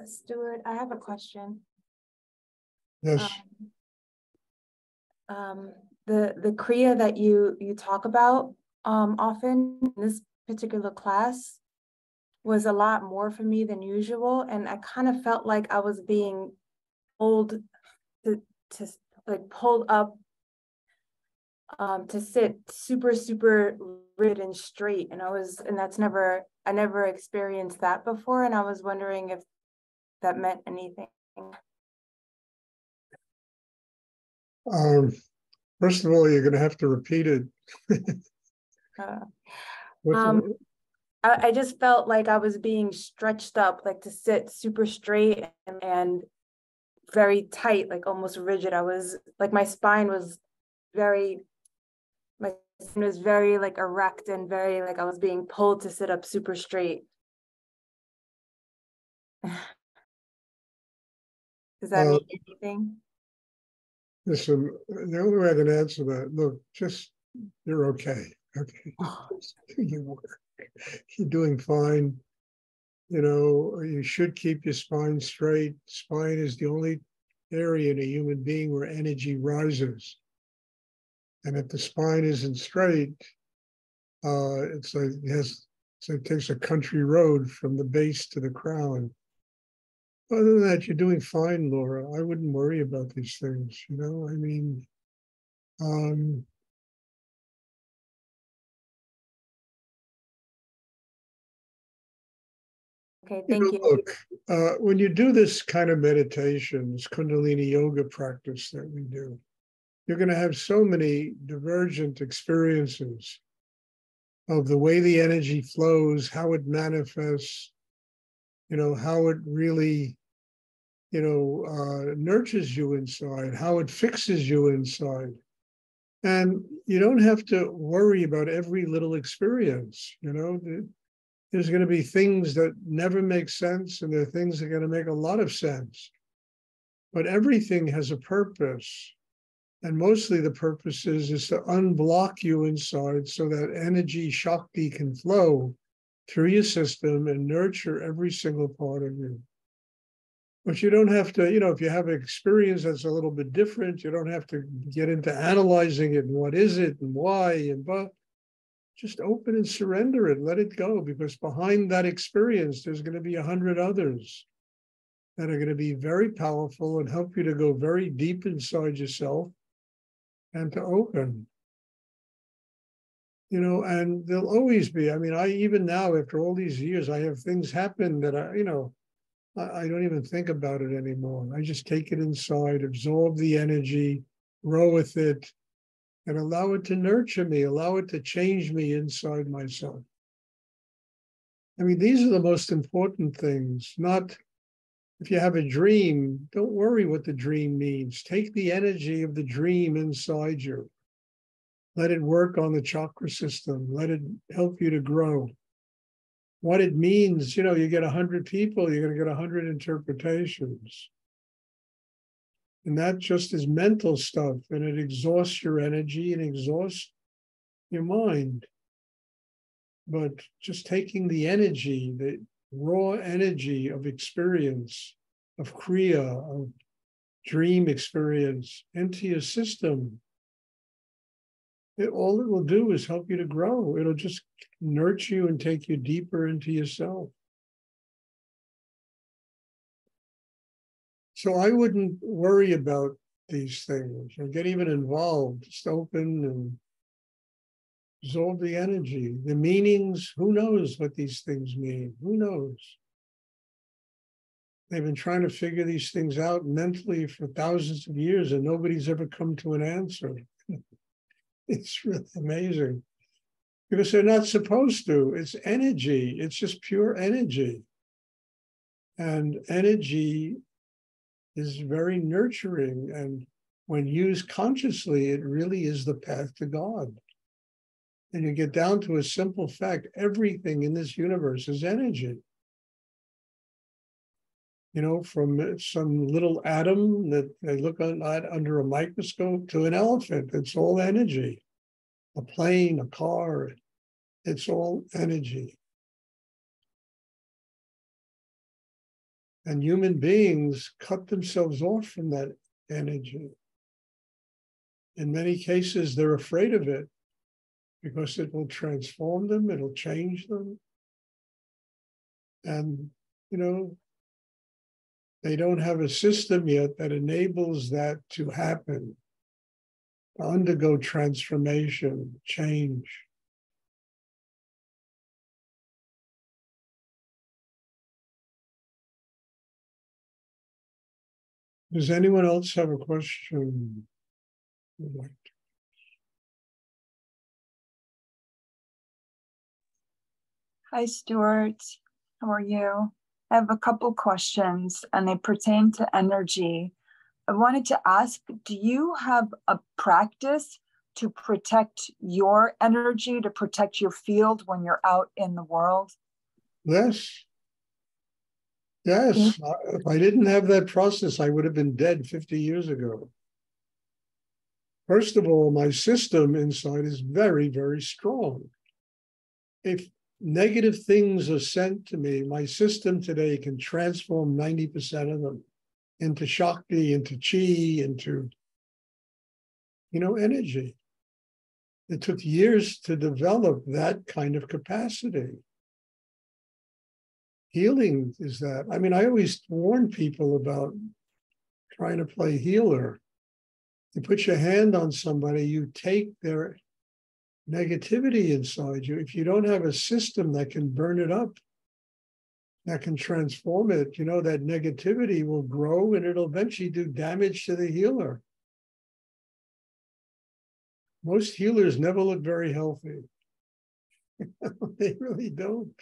Stuart, I have a question. Yes. The Kriya that you talk about often in this particular class was a lot more for me than usual, and I kind of felt like I was being pulled to like pulled up to sit super rigid and straight, and I never experienced that before, and I was wondering if that meant anything. First of all, you're going to have to repeat it. I just felt like I was being stretched up, like to sit super straight and very tight, like almost rigid. I was like, my spine was very like erect and very like I was being pulled to sit up super straight. Does that mean anything? Listen, the only way I can answer that, look, you're okay. Okay. You're doing fine. You know, you should keep your spine straight. Spine is the only area in a human being where energy rises. And if the spine isn't straight, it's like it takes a country road from the base to the crown. Other than that, you're doing fine, Laura. I wouldn't worry about these things, you know? I mean, okay, thank you. Look, when you do this kind of meditation, this kundalini yoga practice that we do, you're going to have so many divergent experiences of the way the energy flows, how it manifests, you know, how it really, you know, nurtures you inside, how it fixes you inside. And you don't have to worry about every little experience, you know. There's going to be things that never make sense, and there are things that are going to make a lot of sense. But everything has a purpose. And mostly the purpose is to unblock you inside so that energy, Shakti, can flow through your system and nurture every single part of you. But you don't have to, you know, if you have an experience that's a little bit different, you don't have to get into analyzing it and what is it and why and but. Just open and surrender it, let it go, because behind that experience, there's going to be 100 others that are going to be very powerful and help you to go very deep inside yourself and to open. You know, and there'll always be, I mean, even now, after all these years, I have things happen that I don't even think about it anymore. I just take it inside, absorb the energy, grow with it, and allow it to nurture me, allow it to change me inside myself. I mean, these are the most important things, not if you have a dream, don't worry what the dream means. Take the energy of the dream inside you. Let it work on the chakra system. Let it help you to grow. What it means, you know, you get 100 people, you're going to get 100 interpretations. And that just is mental stuff, and it exhausts your energy and exhausts your mind. But just taking the energy, the raw energy of experience, of Kriya, of dream experience into your system, all it will do is help you to grow. It'll just nurture you and take you deeper into yourself. So I wouldn't worry about these things or get even involved. Just open and absorb the energy. The meanings, who knows what these things mean? Who knows? They've been trying to figure these things out mentally for thousands of years, and nobody's ever come to an answer. It's really amazing. Because they're not supposed to. It's energy. It's just pure energy. And energy is very nurturing. And when used consciously, it really is the path to God. And you get down to a simple fact, everything in this universe is energy. You know, from some little atom that they look at under a microscope to an elephant, it's all energy. A plane, a car, it's all energy. And human beings cut themselves off from that energy. In many cases, they're afraid of it because it will transform them, it'll change them. And, they don't have a system yet that enables that to happen, to undergo transformation, change. Does anyone else have a question? Hi, Stuart. How are you? I have a couple questions and they pertain to energy. I wanted to ask, do you have a practice to protect your energy, to protect your field when you're out in the world? Yes. Yes. If I didn't have that process, I would have been dead 50 years ago. First of all, my system inside is very, very strong. If negative things are sent to me, my system today can transform 90% of them into Shakti, into Chi, into, energy. It took years to develop that kind of capacity. Healing is that. I always warn people about trying to play healer. You put your hand on somebody, you take their negativity inside you. If you don't have a system that can burn it up, that can transform it, that negativity will grow and it'll eventually do damage to the healer. Most healers never look very healthy. They really don't.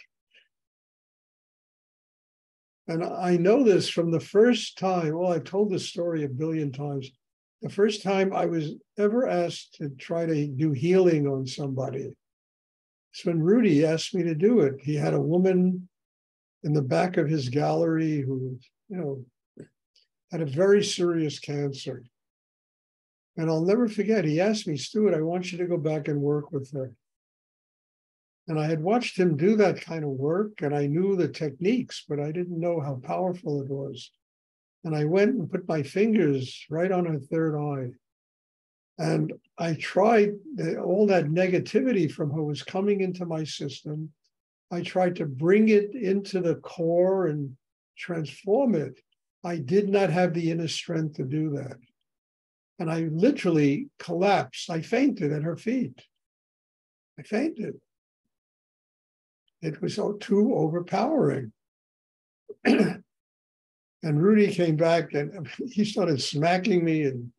And I know this from the first time. Well, I've told this story a billion times. The first time I was ever asked to try to do healing on somebody, it's when Rudy asked me to do it. He had a woman in the back of his gallery who, had a very serious cancer. And I'll never forget, he asked me, Stuart, I want you to go back and work with her. And I had watched him do that kind of work, and I knew the techniques, but I didn't know how powerful it was. And I went and put my fingers right on her third eye. And I tried, all that negativity from her was coming into my system. I tried to bring it into the core and transform it. I did not have the inner strength to do that. And I literally collapsed. I fainted at her feet. I fainted. It was too overpowering. And Rudy came back and he started smacking me. And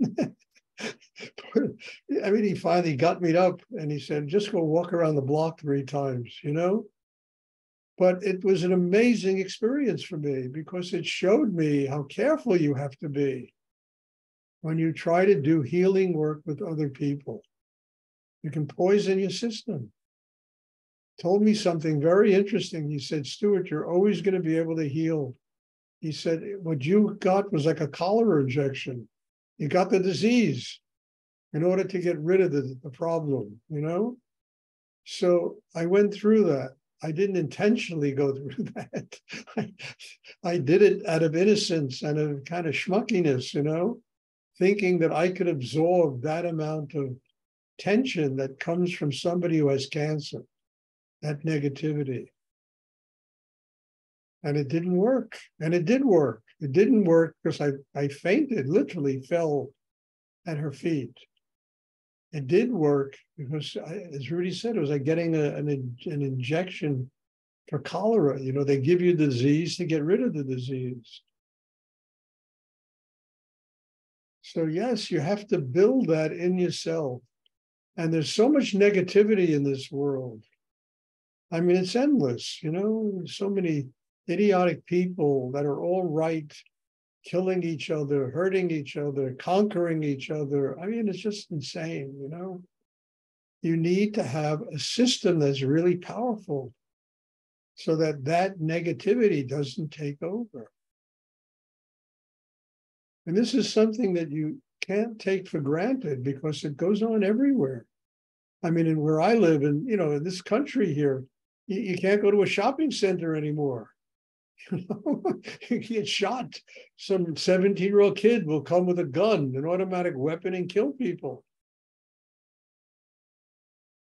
he finally got me up and he said, just go walk around the block 3 times, But it was an amazing experience for me because it showed me how careful you have to be when you try to do healing work with other people. You can poison your system. Told me something very interesting. He said, Stuart, you're always going to be able to heal. He said, what you got was like a cholera injection. You got the disease in order to get rid of the problem, So I went through that. I didn't intentionally go through that. I did it out of innocence and of kind of schmuckiness, thinking that I could absorb that amount of tension that comes from somebody who has cancer, that negativity. And it didn't work. And it did work. It didn't work because I fainted, literally fell at her feet. It did work because, as Rudy said, it was like getting an injection for cholera. They give you the disease to get rid of the disease. So yes, you have to build that in yourself. And there's so much negativity in this world. It's endless, so many idiotic people that are all right, killing each other, hurting each other, conquering each other. It's just insane, You need to have a system that's really powerful so that negativity doesn't take over. And this is something that you can't take for granted because it goes on everywhere. In where I live, in this country here, you can't go to a shopping center anymore. You get shot. Some 17-year-old kid will come with a gun, an automatic weapon, and kill people.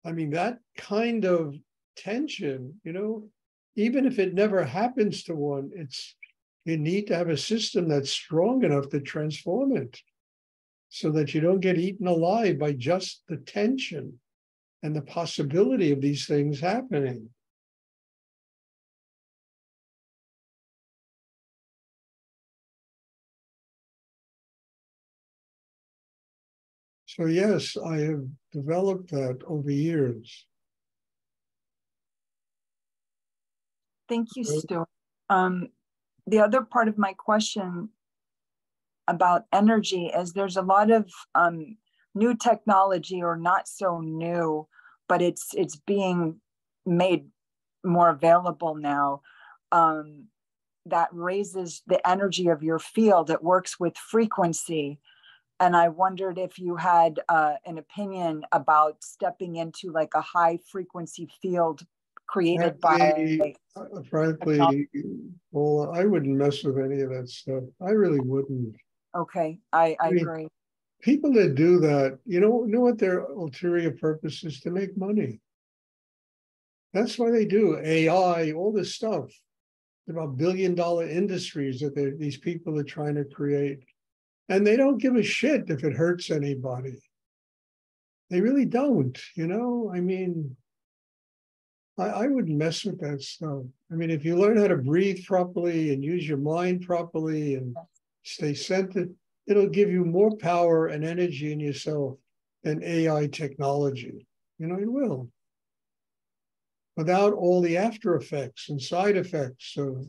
I mean, that kind of tension, even if it never happens to one, you need to have a system that's strong enough to transform it so that you don't get eaten alive by just the tension and the possibility of these things happening. So yes, I have developed that over years. Thank you, Stuart. The other part of my question about energy is there's a lot of new technology, or not so new, but it's being made more available now, that raises the energy of your field. It works with frequency. And I wondered if you had an opinion about stepping into like a high frequency field created by. Frankly, well, I wouldn't mess with any of that stuff. I really wouldn't. Okay, I mean, agree. People that do that, you know what their ulterior purpose is? To make money. That's why they do AI, all this stuff. About billion-dollar industries that these people are trying to create. And they don't give a shit if it hurts anybody. They really don't, I mean, I wouldn't mess with that stuff. I mean, if you learn how to breathe properly and use your mind properly and stay centered, it'll give you more power and energy in yourself than AI technology. It will. Without all the after effects and side effects of,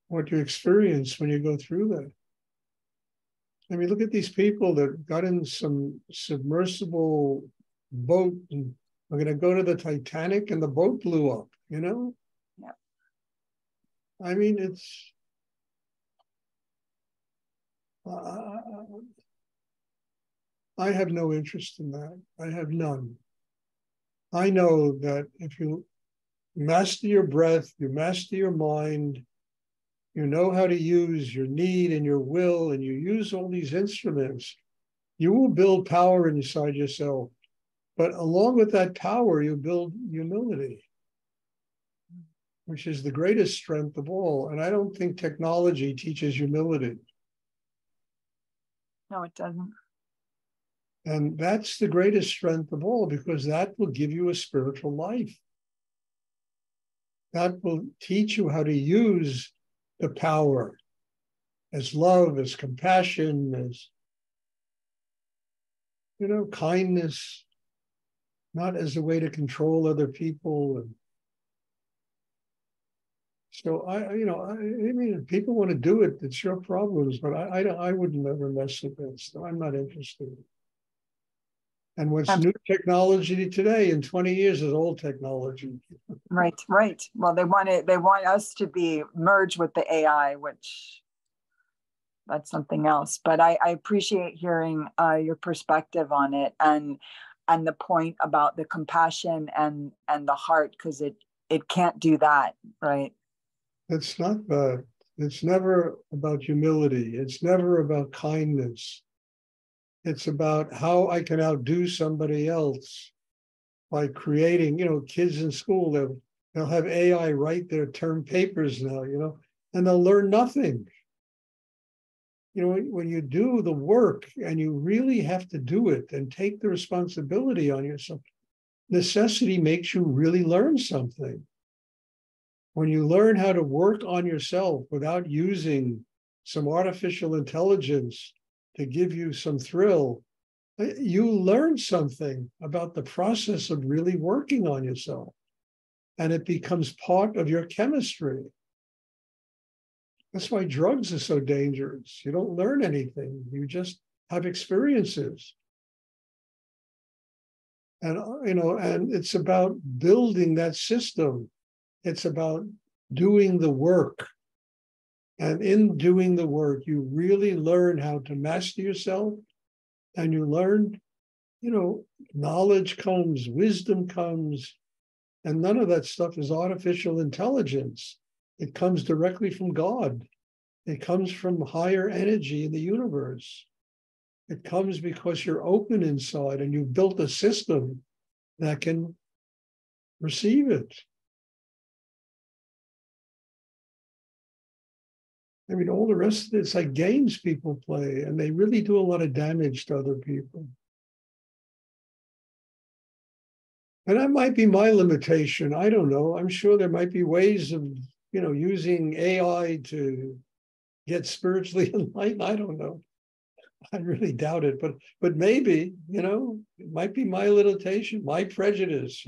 what you experience when you go through that. I mean, look at these people that got in some submersible boat and are going to go to the Titanic and the boat blew up, Yeah. I mean, it's, I have no interest in that. I have none. I know that if you master your breath, you master your mind, you know how to use your need and your will, and you use all these instruments, you will build power inside yourself. But along with that power, you build humility, which is the greatest strength of all. And I don't think technology teaches humility. No, it doesn't. And that's the greatest strength of all, because that will give you a spiritual life. That will teach you how to use the power as love, as compassion, as, kindness, not as a way to control other people. And so I mean, if people want to do it, it's your problems, but I would never mess with that. So I'm not interested. And what's new technology today in 20 years is old technology. Right. Well, they want us to be merged with the AI, which that's something else. But I appreciate hearing your perspective on it, and the point about the compassion and the heart, because it can't do that, right? It's not that. It's never about humility. It's never about kindness. It's about how I can outdo somebody else by creating, kids in school, they'll have AI write their term papers now, and they'll learn nothing. When you do the work and you really have to do it and take the responsibility on yourself, necessity makes you really learn something. When you learn how to work on yourself without using some artificial intelligence to give you some thrill, you learn something about the process of really working on yourself. And it becomes part of your chemistry. That's why drugs are so dangerous. You don't learn anything. You just have experiences. And, and it's about building that system. It's about doing the work. And in doing the work, you really learn how to master yourself. And you learn, knowledge comes, wisdom comes, and none of that stuff is artificial intelligence. It comes directly from God. It comes from higher energy in the universe. It comes because you're open inside and you've built a system that can receive it. I mean, all the rest of it's like games people play, and they really do a lot of damage to other people. And that might be my limitation. I don't know. I'm sure there might be ways of, using AI to get spiritually enlightened. I don't know. I really doubt it, but maybe, it might be my limitation, my prejudice,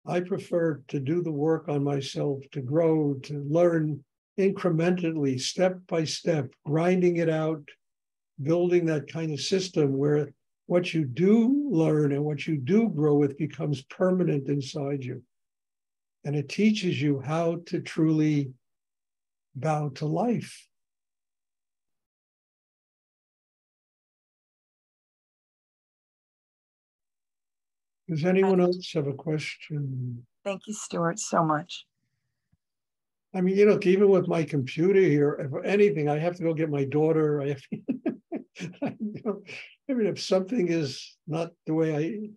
I prefer to do the work on myself, to grow, to learn incrementally, step by step, grinding it out, building that kind of system where what you do learn and what you do grow with becomes permanent inside you. And it teaches you how to truly bow to life. Does anyone else have a question? Thank you, Stuart, so much. I mean, even with my computer here, if anything, I have to go get my daughter. I mean, if something is not the way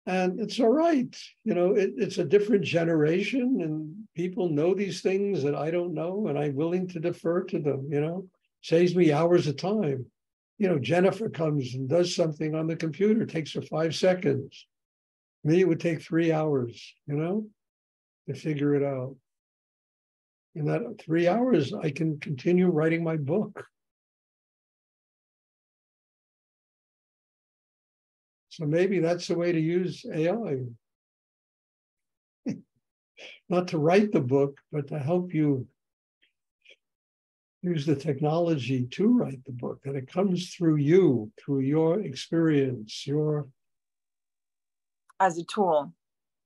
and it's all right. It's a different generation and people know these things that I don't know, and I'm willing to defer to them, saves me hours of time. Jennifer comes and does something on the computer, it takes her 5 seconds. Me, it would take 3 hours, to figure it out. In that 3 hours, I can continue writing my book. So maybe that's the way to use AI. Not to write the book, but to help you use the technology to write the book, that it comes through you, through your experience, As a tool.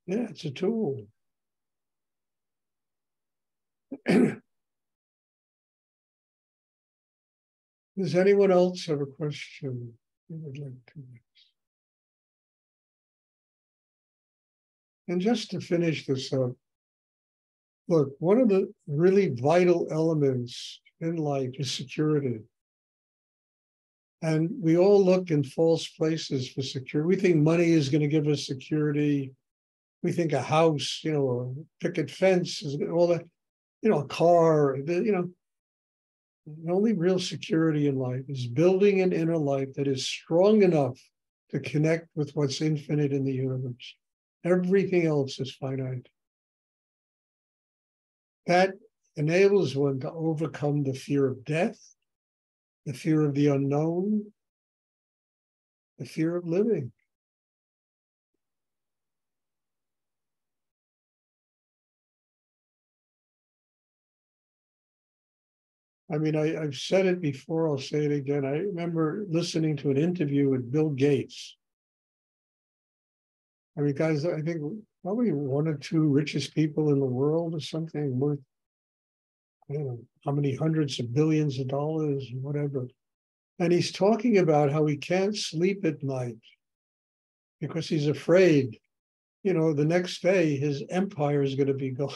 Yeah, it's a tool. Does anyone else have a question you would like to ask? And just to finish this up, look, one of the really vital elements in life is security. And we all look in false places for security. We think money is going to give us security. We think a house, a picket fence is all that, a car, the only real security in life is building an inner life that is strong enough to connect with what's infinite in the universe. Everything else is finite. That enables one to overcome the fear of death, the fear of the unknown, the fear of living. I mean, I've said it before, I'll say it again. I remember listening to an interview with Bill Gates. I mean, guys, I think probably one or two richest people in the world or something, worth, I don't know, how many hundreds of billions of dollars, whatever. And he's talking about how he can't sleep at night because he's afraid, the next day his empire is going to be gone.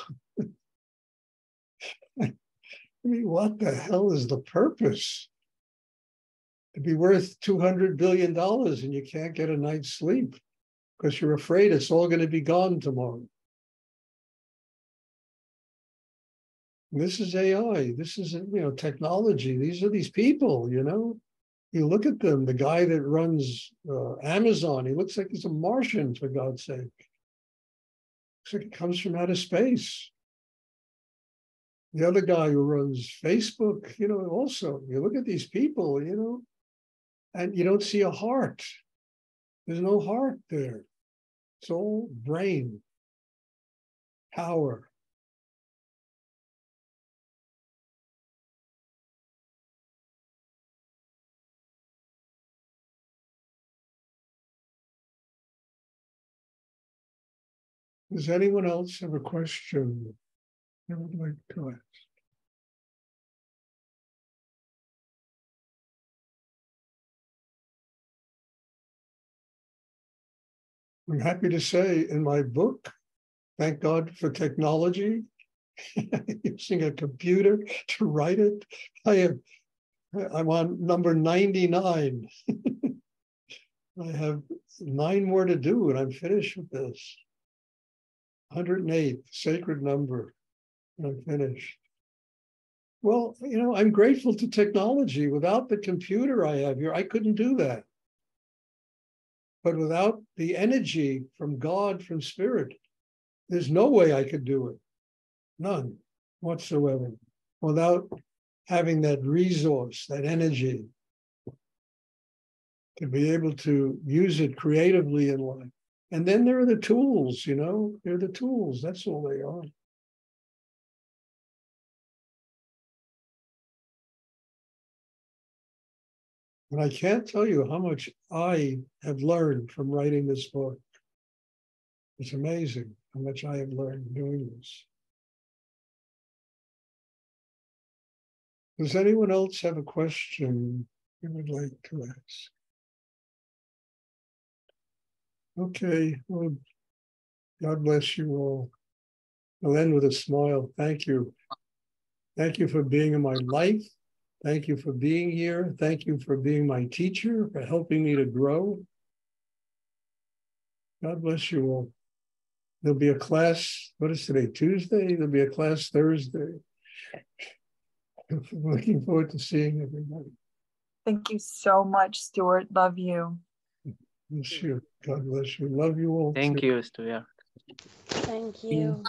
I mean, what the hell is the purpose? To be worth $200 billion and you can't get a night's sleep because you're afraid it's all going to be gone tomorrow. And this is AI. This is, technology. These are these people, You look at them, the guy that runs Amazon, he looks like he's a Martian, for God's sake. Looks like he comes from outer space. The other guy who runs Facebook, also, you look at these people, and you don't see a heart. There's no heart there. It's all brain, power. Does anyone else have a question they would like to ask? I'm happy to say in my book, thank God for technology, using a computer to write it. I'm on number 99. I have 9 more to do and I'm finished with this. 108, sacred number. I'm finished. Well, I'm grateful to technology. Without the computer I have here, I couldn't do that. But without the energy from God, from Spirit, there's no way I could do it. None whatsoever. Without having that resource, that energy, to be able to use it creatively in life. And then there are the tools, they're the tools. That's all they are. And I can't tell you how much I have learned from writing this book. It's amazing how much I have learned doing this. Does anyone else have a question you would like to ask? Okay, well, God bless you all. I'll end with a smile. Thank you. Thank you for being in my life. Thank you for being here. Thank you for being my teacher, for helping me to grow. God bless you all. There'll be a class, what is today, Tuesday? There'll be a class Thursday. Looking forward to seeing everybody. Thank you so much, Stuart. Love you. Bless you. God bless you. Love you all. Thank too. you, Stuart. Thank you.